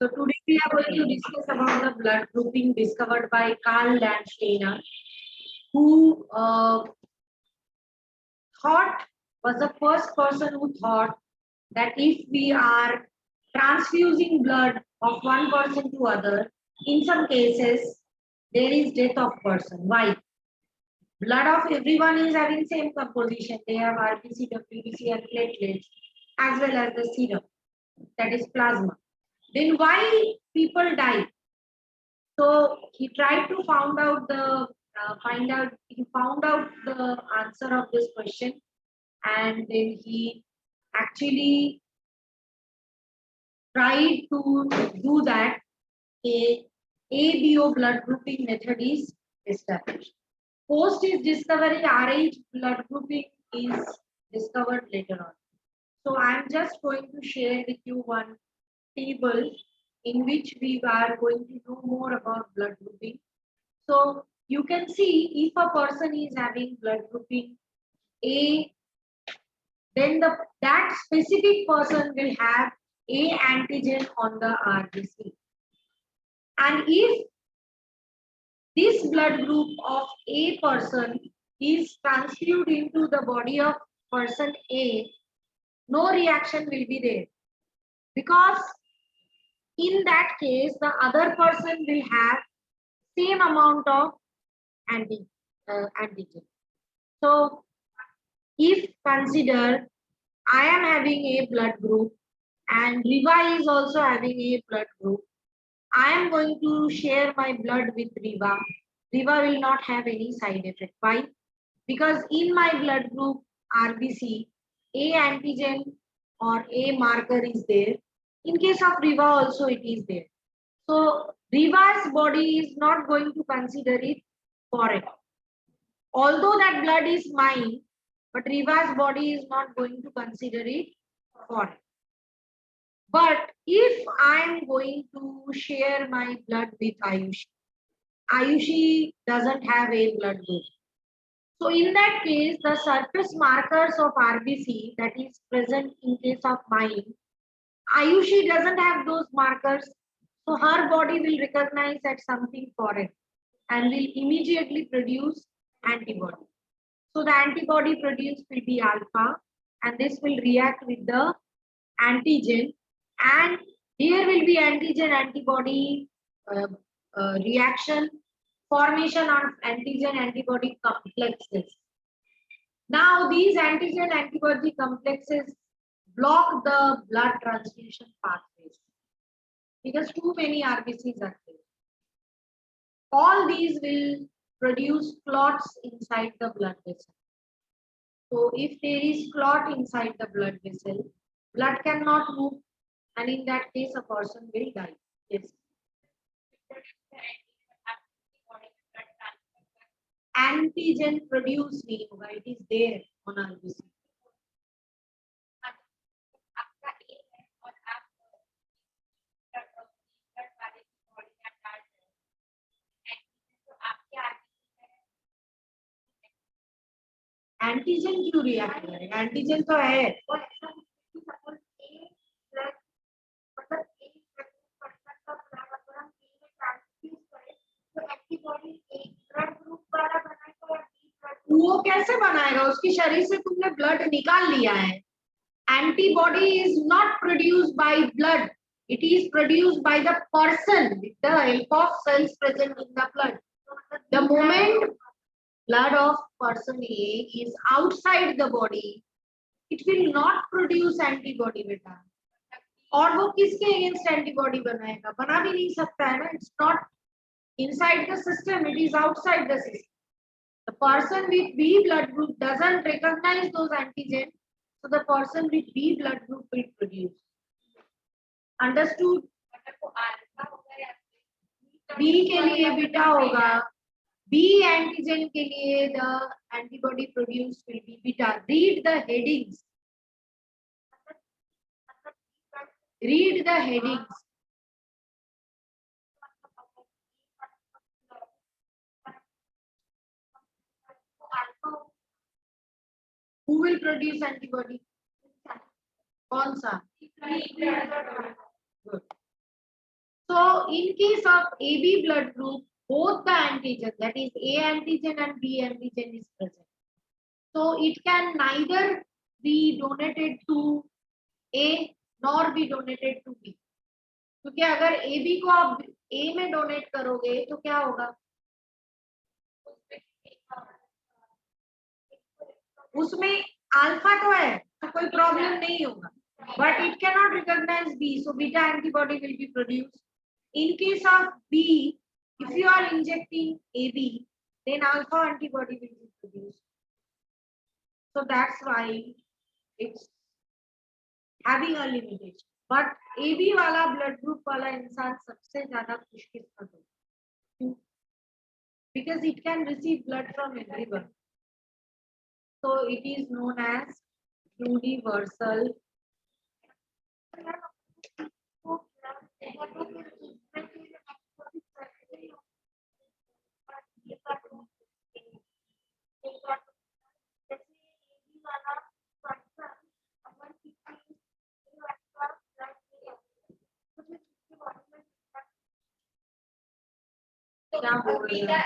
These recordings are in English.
So today we are going to discuss about the blood grouping discovered by Karl Landsteiner, who thought was the first person who thought that if we are transfusing blood of one person to other, in some cases there is death of person. Why? Blood of everyone is having same composition. They have RBC, WBC, and platelets, as well as the serum, that is plasma. Then why people die? So he tried to found out the answer of this question, and then he actually tried to do that. A ABO blood grouping method is established. Post his discovery, RH blood grouping is discovered later on. So I'm just going to share with you one table in which we are going to know more about blood grouping. So you can see if a person is having blood grouping A, then that specific person will have A antigen on the RBC. And if this blood group of A person is transfused into the body of person A, no reaction will be there, because in that case the other person will have same amount of antigen. So if consider I am having a blood group and Riva is also having a blood group, I am going to share my blood with Riva. Riva will not have any side effect. Why? Because in my blood group RBC, A antigen or A marker is there. In case of Riva also it is there. So Riva's body is not going to consider it foreign. Although that blood is mine, but Riva's body is not going to consider it foreign. But if I am going to share my blood with Ayushi, Ayushi doesn't have a blood group. So in that case, the surface markers of RBC that is present in case of mine, Ayushi doesn't have those markers. So her body will recognize that something foreign and will immediately produce antibody. So the antibody produced will be alpha, and this will react with the antigen, and here will be antigen antibody reaction, formation of antigen antibody complexes. Now these antigen antibody complexes block the blood transfusion pathways because too many RBCs are there. All these will produce clots inside the blood vessel. So if there is clot inside the blood vessel, blood cannot move, and in that case a person will die. Yes. Antigen produce नहीं होगा, it is there on RBC. Antigen क्यों react करेगा? Antigen तो है. वो कैसे बनाएगा? उसकी शरीर से तुमने ब्लड निकाल लिया है. Antibody is not produced by blood. It is produced by the person with the help of cells present in the blood. The moment blood of person A is outside the body, it will not produce antibody beta. और वो किसके against antibody बनाएगा? बना भी नहीं सकता है ना. It's not inside the system, it is outside the system. The person with B blood group doesn't recognize those antigens, so the person with B blood group will produce. Understood? B के लिए beta होगा. B antigen के लिए the antibody produced will be beta. Read the headings. Read the headings. Who will produce antibody? कौन सा? Good. in case of AB blood group, both the antigen, that is A antigen and B antigen is present. So it can neither be donated to A nor be donated to B. क्योंकि अगर AB को आप A में donate करोगे तो क्या होगा? उसमें अल्फा तो है तो कोई प्रॉब्लम नहीं होगा, but it cannot recognize B, so beta antibody will be produced. In case of B, if you are injecting AB, then alpha antibody will be produced. So that's why it's having a limitation. But AB वाला blood group वाला इंसान सबसे ज्यादा खुशकिस्मत होगा, because it can receive blood from everyone. So it is known as universal. क्या बोल रहे हैं?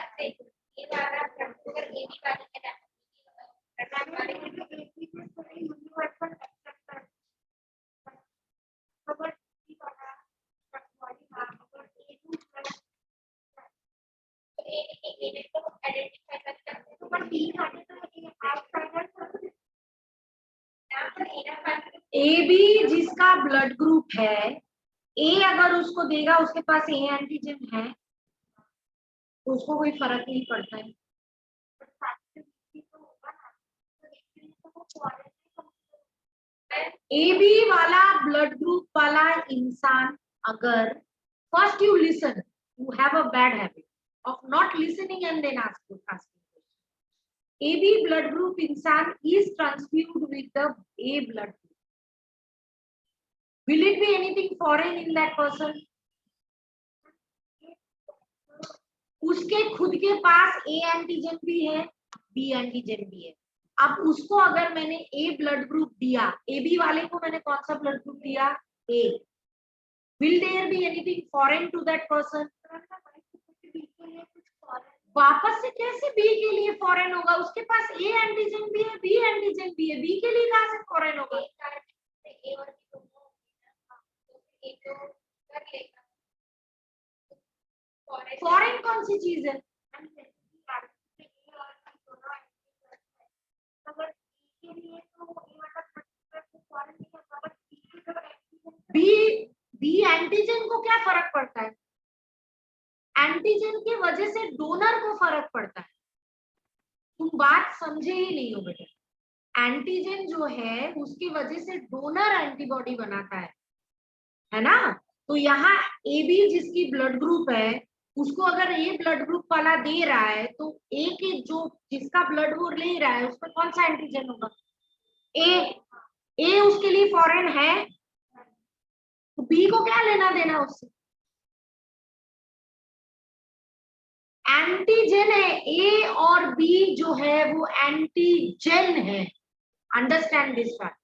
ए बी जिसका ब्लड ग्रुप है, ए अगर उसको देगा, उसके पास ए एंटीजन है तो उसको कोई फर्क नहीं पड़ता है। ए बी वाला ब्लड ग्रुप वाला इंसान अगर first you listen, you have a bad habit of not listening and then asking. AB blood group insan is transfused with the A blood group. Will it be anything foreign in that person? उसके खुद के पास A antigen भी है, B antigen भी है। अब उसको अगर मैंने A ब्लड ग्रुप दिया, AB वाले को मैंने कौन सा ब्लड ग्रुप दिया? A. Will there be anything foreign to that person? वापस से कैसे बी के लिए फॉरेन होगा? उसके पास ए एंटीजन भी है, बी एंटीजन भी है, बी के लिए कहां से फॉरेन होगा? फॉरेन कौन सी चीज है? बी एंटीजन को क्या फर्क पड़ता है? एंटीजन की वजह से डोनर को फर्क पड़ता है। तुम बात समझे ही नहीं हो बेटा। एंटीजन जो है उसकी वजह से डोनर एंटीबॉडी बनाता है ना? तो यहाँ ए बी जिसकी ब्लड ग्रुप है उसको अगर ए ब्लड ग्रुप वाला दे रहा है तो ए के जो जिसका ब्लड वो ले रहा है उसमें कौन सा एंटीजन होगा? ए उसके लिए फॉरेन है तो बी को क्या लेना देना उससे? एंटीजन है, ए और बी जो है वो एंटीजन है। Understand this part.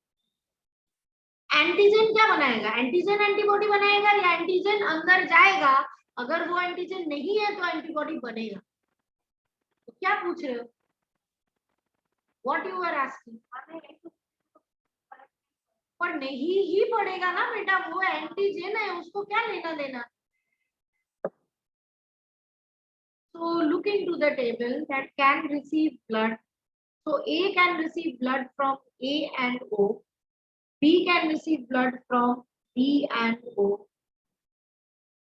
एंटीजन क्या बनाएगा? एंटीजन एंटीबॉडी बनाएगा या एंटीजन अंदर जाएगा, अगर वो एंटीजन नहीं है तो एंटीबॉडी बनेगा। तो क्या पूछ रहे हो? What you are asking? पर नहीं ही पड़ेगा ना बेटा, वो एंटीजन है, उसको क्या लेना देना। So look into the table that can receive blood. So A can receive blood from A and O. B can receive blood from B and O.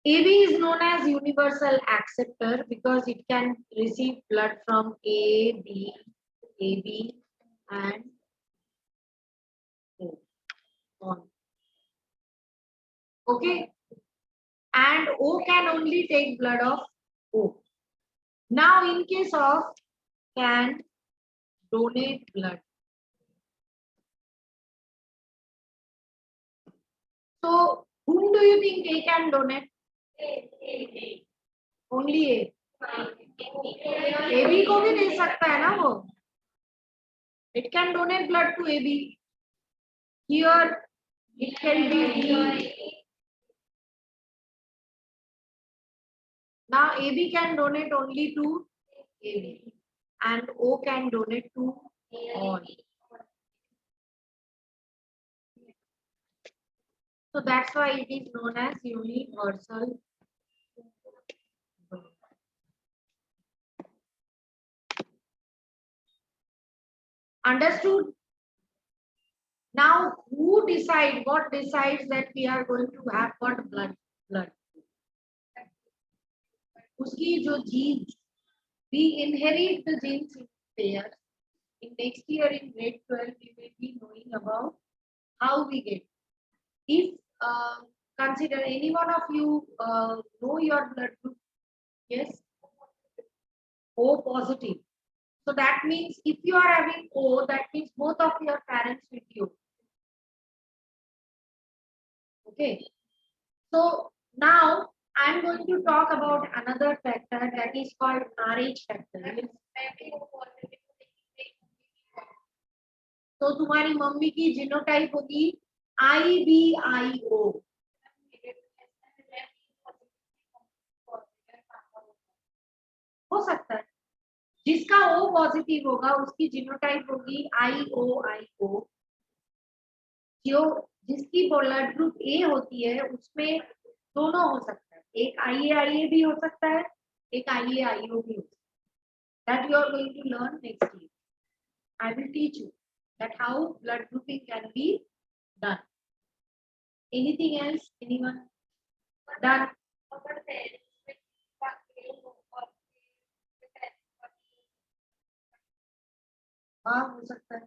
AB is known as universal acceptor because it can receive blood from A, B, and O. On. Okay. And O can only take blood of O. Now in case of can donate blood. So whom do you think A can donate? Only A. AB को भी दे सकता है ना वो? It can donate blood to AB. Here it can be B. Now AB can donate only to AB and O can donate to all. So that's why it is known as universal. Understood? Now, who decide? What decides that we are going to have what blood? Blood. उसकी जो genes, we inherit the genes in pairs. In next year in grade 12, we will be knowing about how we get. If consider any one of you know your blood group, yes, O positive. So that means if you are having O, that means both of your parents with you. Okay. So now I'm going to talk about another factor that is called RH factor. तो तुम्हारी mummy की genotype होगी IBIO. हो सकता है जिसका O positive होगा उसकी जीनोटाइप होगी IOIO. जो जिसकी ब्लड ग्रुप A होती है उसमें दोनों हो सकता है, एक IAIA भी हो सकता है, एक IAIO भी हो सकता है. That you are going to learn next year. I will teach you that how blood grouping can be done. Anything else? Anyone? Done. हाँ हो सकता है.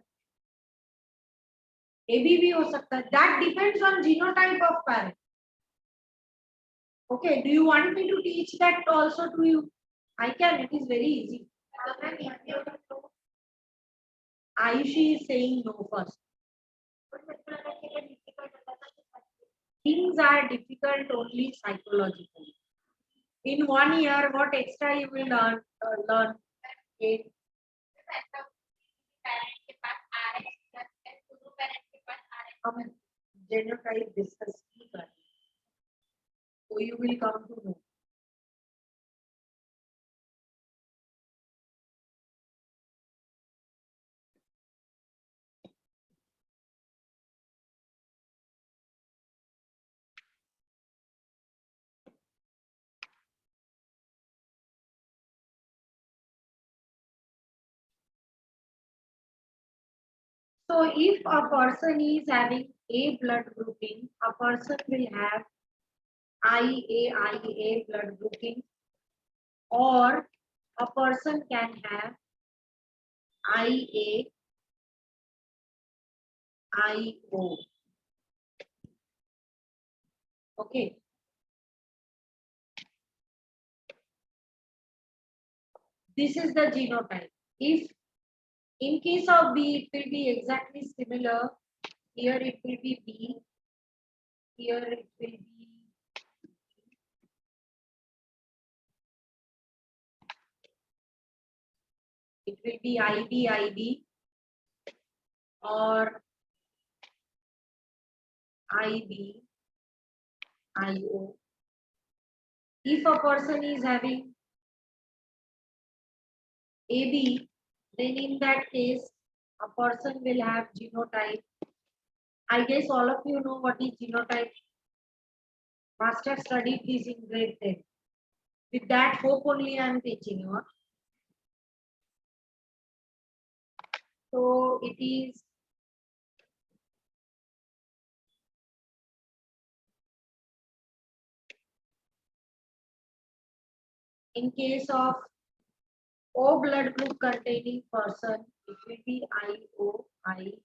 AB भी हो सकता है. That depends on genotype of parent. Okay. Do you want me to teach that also to you? I can. It is very easy. Ayushi is saying no first. Things are difficult only psychologically. In 1 year, what extra you will learn? Okay. हम genotype discuss नहीं कर, so you will come to know. So if a person is having A blood grouping, a person will have IAIA blood grouping, or a person can have IAIO. Okay. This is the genotype. If in case of B, it will be exactly similar. Here it will be B. Here it will be. It will be IB or IBIO. If a person is having AB, then in that case, a person will have genotype. I guess all of you know what is genotype. Must have studied this in grade 10. With that hope only I am teaching you. So it is in case of O blood group containing person, it will be IOIO.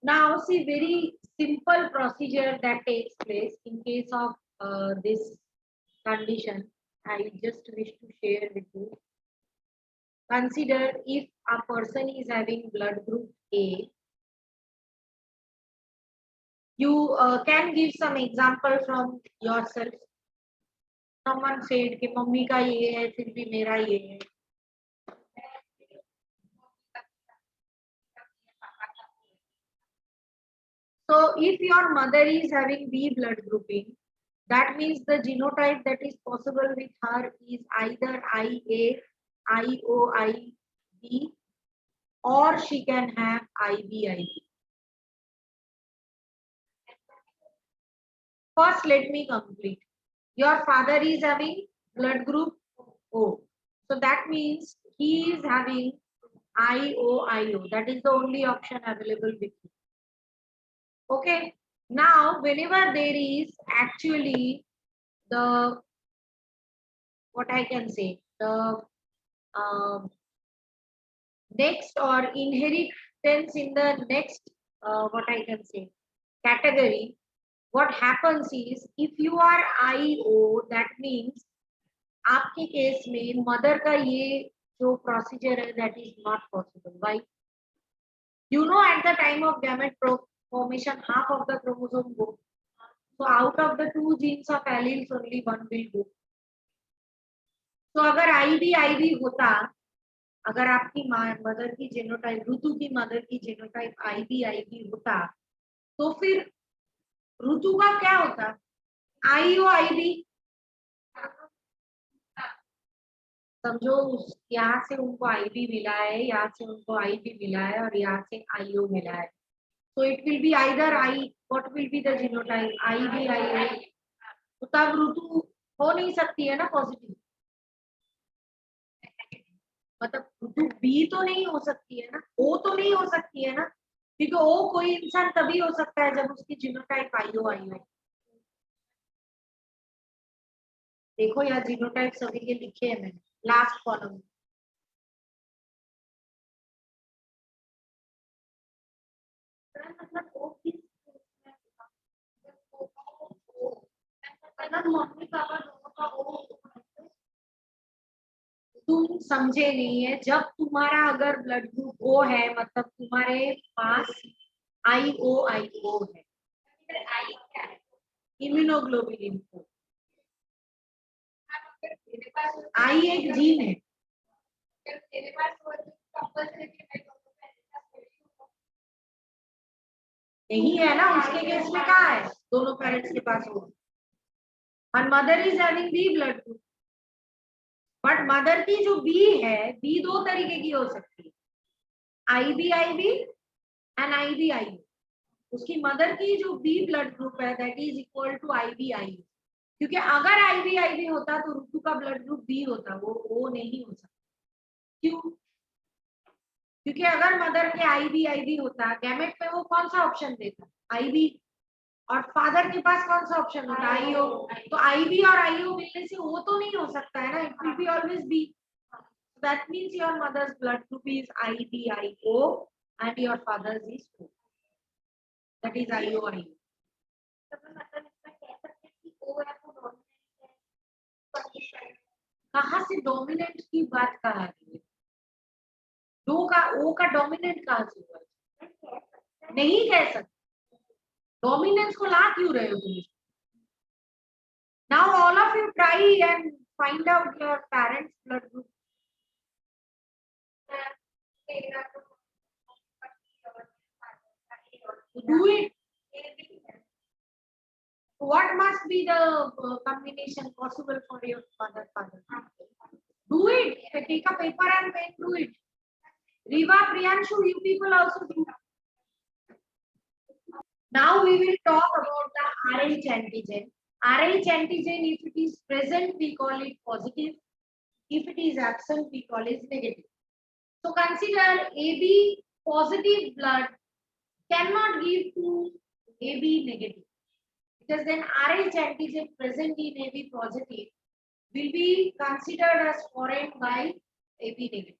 Now see very simple procedure that takes place in case of this condition. I just wish to share with you. Consider if a person is having blood group A. You can give some example from yourself. Someone said कि mummy का ये है फिर भी मेरा ये है. So if your mother is having B blood grouping, That means the genotype that is possible with her is either IA, IO, IB, or she can have IB, IB. First, let me complete. Your father is having blood group O. So that means he is having IO. That is the only option available with you. Okay. Now, whenever there is actually the, what I can say, the next or inheritance in the next, what I can say, category, what happens is if you are IO, that means आपके case में mother का ये जो procedure है that is not possible. Why? You know, at the time of gamete formation, half of the chromosome go. So out of the 2 genes of alleles, only one will go. So अगर IB होता, अगर आपकी mother की genotype, ऋतु की mother की genotype IB होता, तो फिर ऋतु का क्या होता? IO IB. समझो यहाँ से उनको IB मिला है, यहाँ से उनको IB मिला है और यहाँ से IO मिला है. So it will be either what will be the genotype? IB IO. तो तब ऋतु हो नहीं सकती है ना पॉजिटिव, मतलब ऋतु बी तो नहीं हो सकती है ना, ओ तो नहीं हो सकती है ना, क्योंकि ओ कोई इंसान तभी हो सकता है जब उसकी जीनोटाइप IO हो. देखो यार जीनोटाइप सभी के लिखे हैं मैंने लास्ट कॉलम में. मतलब ओ किस, मतलब मम्मी पापा दोनों का ओ, तुम समझे नहीं है. जब तुम्हारा अगर ब्लड ग्रुप ओ है, मतलब तुम्हारे पास IO है. इम्यूनोग्लोबुलिन को, आई एक जीन है. नहीं है ना, उसके केस में कहा है दोनों पेरेंट्स के पास हो. और mother is having B blood group, but mother की जो बी है, बी 2 तरीके की हो सकती है, IB एंड IB. उसकी मदर की जो बी ब्लड ग्रुप है that is equal to IB. क्योंकि अगर IB होता तो ऋतु का ब्लड ग्रुप बी होता, वो ओ नहीं हो सकता. क्यों? क्योंकि अगर मदर के IB होता, गैमेट में वो कौन सा ऑप्शन देता? IB. और फादर के पास कौन सा ऑप्शन होता? IO. तो IB और IO मिलने से वो तो नहीं हो सकता है ना, it will be always B. That means your mother's blood group is IBIO and your father's is O, that is IO. कहाँ से डोमिनेंट की बात कहा है? ओ का डोमिनेंट कहाँ से हुआ? नहीं कह सकते. डोमिनेंस को ला क्यों रहे हो तुम? Now all of you try and find out your parents' blood group. Do it. What must be the combination possible for your father? Do it. Take a paper and pen. Do it. Riva, Priyanshu, you people also do. Now we will talk about the RH antigen. RH antigen, if it is present, we call it positive. If it is absent, we call it negative. So consider AB positive blood cannot give to AB negative, because then RH antigen present in AB positive will be considered as foreign by AB negative.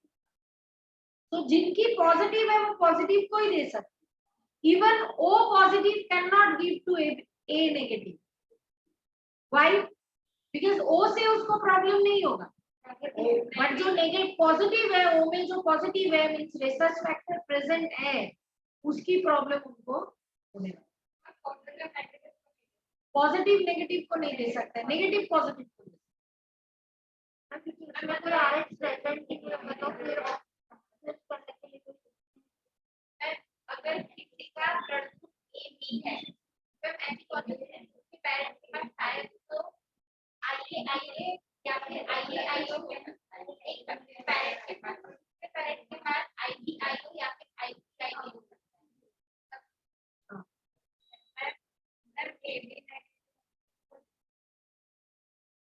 So जिनकी positive है वो positive को ही दे सकते. Even O positive can not give to A negative. Why? Because O से उसको problem नहीं होगा, बट जो नेगेटिव पॉजिटिव है, O में जो पॉजिटिव है मींस रेसस फैक्टर प्रेजेंट है, उसकी प्रॉब्लम उनको होने वाली. पॉजिटिव नेगेटिव को नहीं दे सकता, नेगेटिव पॉजिटिव को दे सकता. अगर किसी का ब्लड ग्रुप AB है, तो एंटी पॉजिटिव है, उसके पेरेंट्स के पास शायद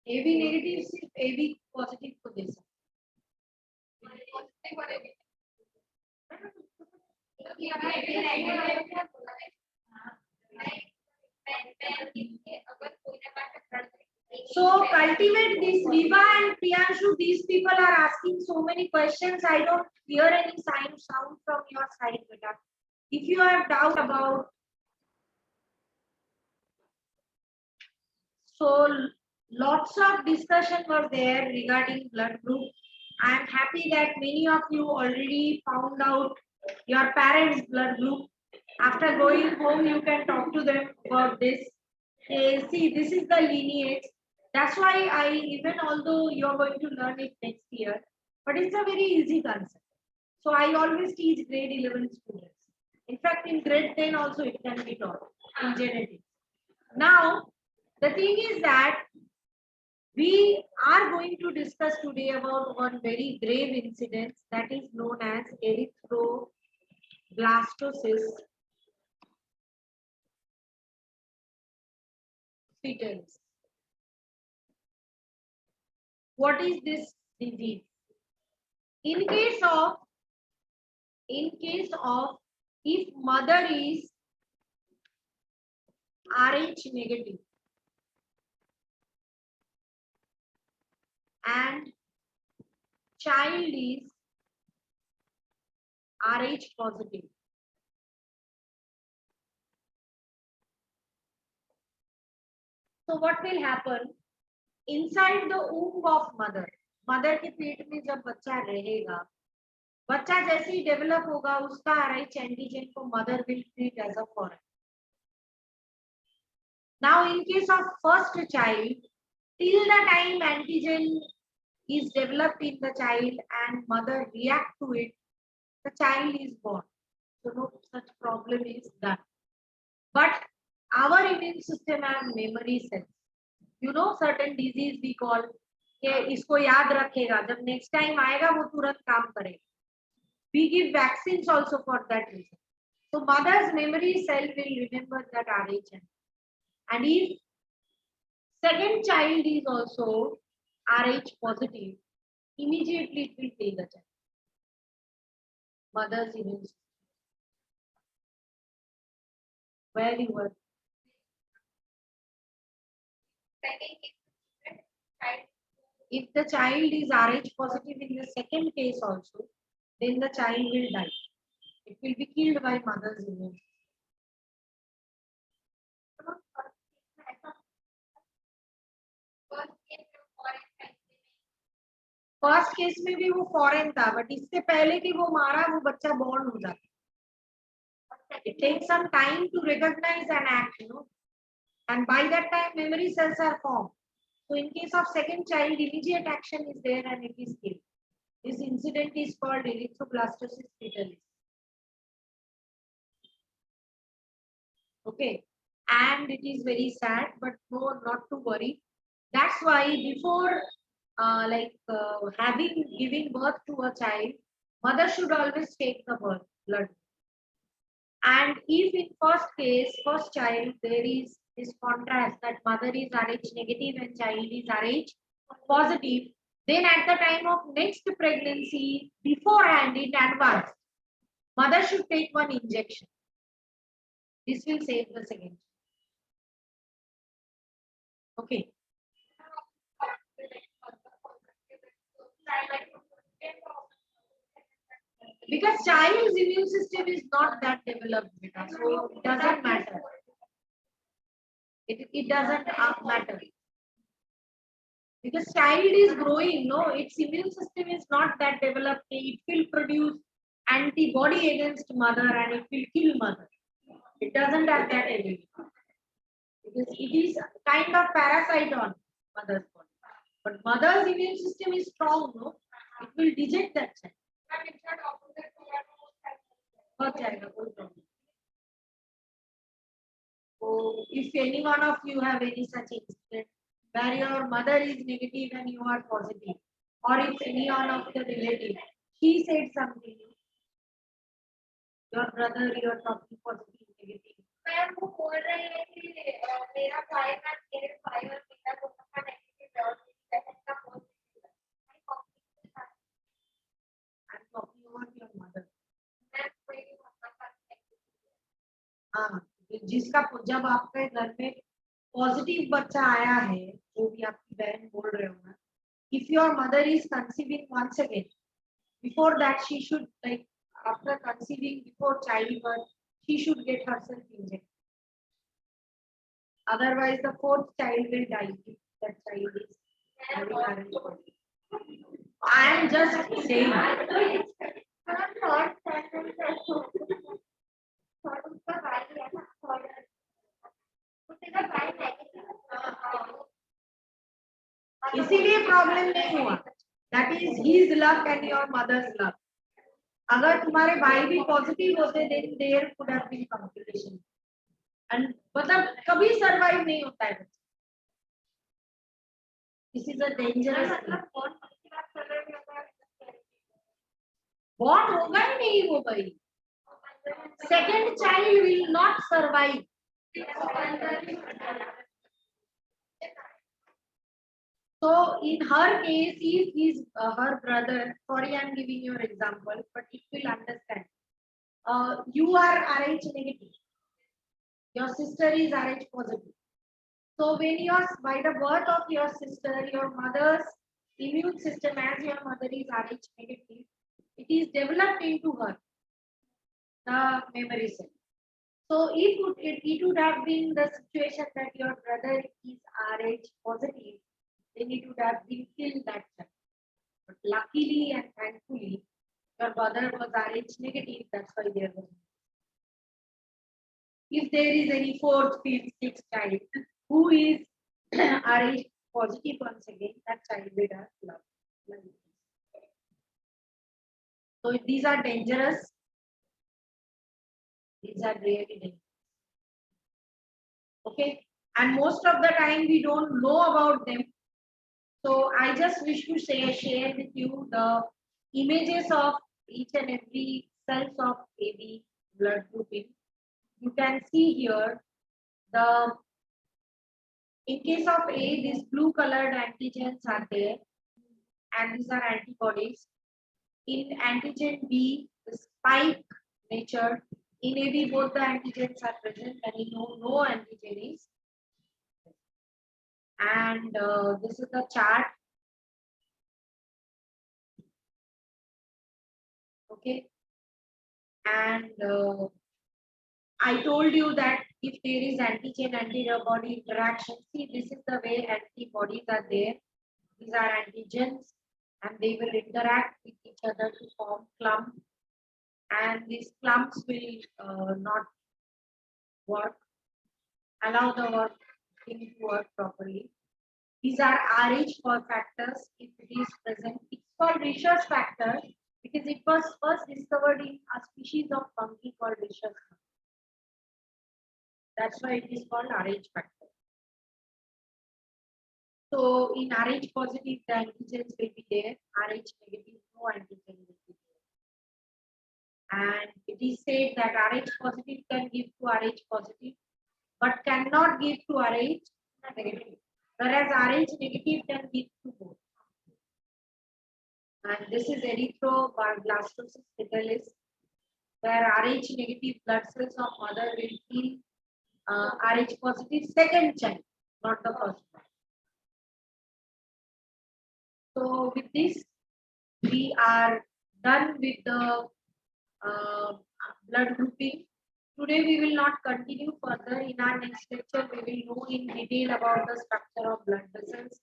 AB नेगेटिव सिर्फ AB पॉजिटिव को दे सकते। So cultivate this. Viva and Priyanshu, these people are asking so many questions. I don't hear any sound from your side, beta. If you have doubt about, so lots of discussion was there regarding blood group. I am happy that many of you already found out your parents' blood group. After going home, you can talk to them about this. See, this is the lineage. That's why even although you're going to learn it next year, but it's a very easy concept. So I always teach grade 11 students. In fact, in grade 10 also it can be taught in genetics. Now, the thing is that we are going to discuss today about one very grave incident that is known as erythroblastosis fetalis. What is this disease? In case of if mother is Rh negative and child is Rh positive, so what will happen inside the womb of mother के पेट में जब बच्चा रहेगा, बच्चा जैसे ही develop होगा उसका Rh antigen को mother will treat as a foreign. Now in case of first child, till the time antigen is developed in the child and mother react to it, the child is born. So no such problem is done. But our immune system and memory cells, you know, certain disease we call कि इसको याद रखेगा, जब next time आएगा वो तुरंत काम करेगा. We give vaccines also for that reason. So mother's memory cell will remember that Rh. And if second child is also Rh positive, immediately it will take the child. Mother's immune system. Where you were? If the child is Rh positive in the second case also, then the child will die. It will be killed by mother's immune system. First case में भी वो foreign था, but इससे पहले कि वो मारा वो बच्चा बॉर्न हो जाता. It takes some time to recognize an act, you know, and by that time memory cells are formed. So in case of second child, immediate action is there and it is killed. This incident is called erythroblastosis fetalis. Okay, and it is very sad, but no, not to worry. That's why before having giving birth to a child, mother should always take the blood. And if in first case, first child, there is this contrast that mother is Rh negative and child is Rh positive, then at the time of next pregnancy, beforehand in advance, mother should take one injection. This will save the second. Okay. Because child's immune system is not that developed, so it doesn't matter. It doesn't matter. Because child is growing, no, its immune system is not that developed. It will produce antibody against mother and it will kill mother. It doesn't have that ability. Because it is kind of parasite on mother's body. But mother's immune system is strong, no? It will reject that child. So if any one of you have any such incident where your mother is negative and you are positive, or if any one of the relative, she said something, your brother, you are talking positive, negative. Ma'am वो बोल रहे हैं कि मेरा भाई ना मेरे भाई और बेटा दोनों का नेगेटिव है और जिसका जब आपके घर में पॉजिटिव बच्चा आया है, जो भी आपकी बहन बोल रहे हो ना, if your mother is conceiving once again, before that she should, like, after conceiving, before childbirth, she should get herself injected. Otherwise, the fourth child will die if that child is having RNA. I am just saying. इसीलिए problem नहीं हुआ. That is his luck and your mother's luck. अगर तुम्हारे भाई भी positive होते then there could have been complication. And मतलब कभी सरवाइव नहीं होता है. This is a dangerous thing. Born होगा ही नहीं वो भाई. Second child will not survive. So in her case, if his her brother, sorry, I'm giving you an example, but it will understand. You are Rh negative. Your sister is Rh positive. So when by the birth of your sister, your mother's immune system, as your mother is Rh negative, it is developed into her, the memory cell. So it would have been the situation that your brother is Rh positive, then it would have been killed that time. But luckily and thankfully, your brother was Rh negative, that's why there was. If there is any fourth, fifth, sixth child who is Rh positive once again, that child will have love. So these are dangerous. These are really dangerous. Okay, and most of the time we don't know about them. So I just wish to share with you the images of each and every cells of AB blood grouping. You can see here in case of A, these blue colored antigens are there, and these are antibodies. In antigen B, the spike nature. In AB, both the antigens are present, and no antigen is. And this is the chart. Okay, and I told you that if there is antigen antibody interaction, see, this is the way antibodies are there. These are antigens, and they will interact with each other to form clump, and these clumps will not work, allow the thing to work properly. These are Rh factors. If it is present, it's called Richter's factor because it was first discovered in a species of fungi called Richter's. That's why it is called Rh factor. So in Rh positive, the antigens will be there. Rh negative, no antigen will be there. And it is said that Rh positive can give to Rh positive, but cannot give to Rh negative. Whereas Rh negative can give to both. And this is erythroblastosis fetalis, where Rh negative blood cells of mother will feel Rh positive second child, not the first one. So with this, we are done with the blood grouping. Today we will not continue further. In our next lecture, we will know in detail about the structure of blood vessels,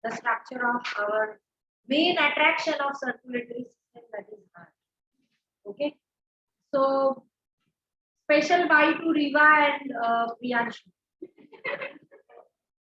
the structure of our main attraction of circulatory system, that is heart. Okay. So special bye to Riva and Priyanshu.